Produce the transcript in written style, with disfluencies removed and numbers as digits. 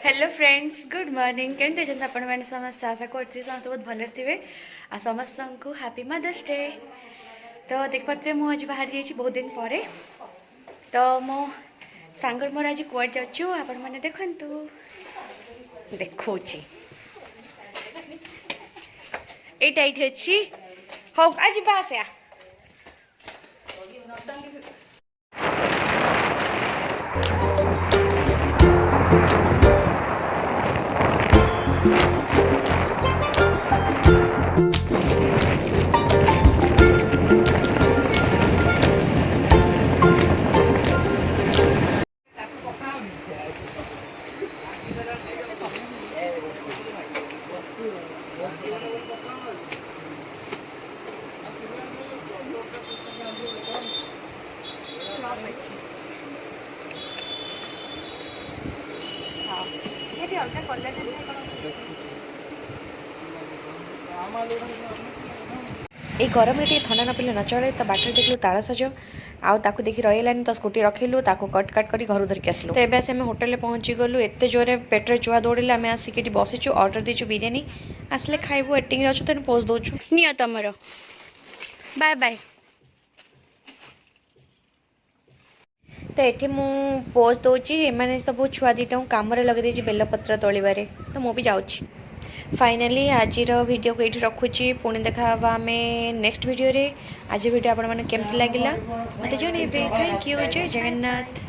Hello friends good morning केमती अच्छा आपण मैंने समस्त आशा करती समस्त बहुत भले थे आ समस्त को हैप्पी मदर्स डे। तो देख पारे मुझे बाहर जाइए बहुत दिन पर तो मो सांगर मोर आज कुआड जाचु आपण मैंने देखंतु देखौची एटा एठी अछि हो आज बास या ए गरम रे थंडा न पिले न चले तो बाटर देखलु तालसज आउ ताकू देखि रहिलानी तो स्कूटी रखिलु ताकू कट कट करी घर धरिक आसलु। तो एबे आम होटेल पहुँची गलु एत जोरे पेटर चुआ दौड़े आम आसिक बसीचु ऑर्डर देचु बिरियानी आसले खाइबु एटिंग अच्छु तेन पोज दौचु नियो तमर बाय बाय। तो ये मु पोज दौची एमाने सब छुआ दीटा कम लगे बेलपत्र तोड़े तो मुझे जाऊँगी। फाइनाली आज वीडियो को ये रखुची पुणी देखा आम नेक्स्ट वीडियो रे। आज वीडियो आपण मैंने केमती लगे मत जन थैंक यू जय जगन्नाथ।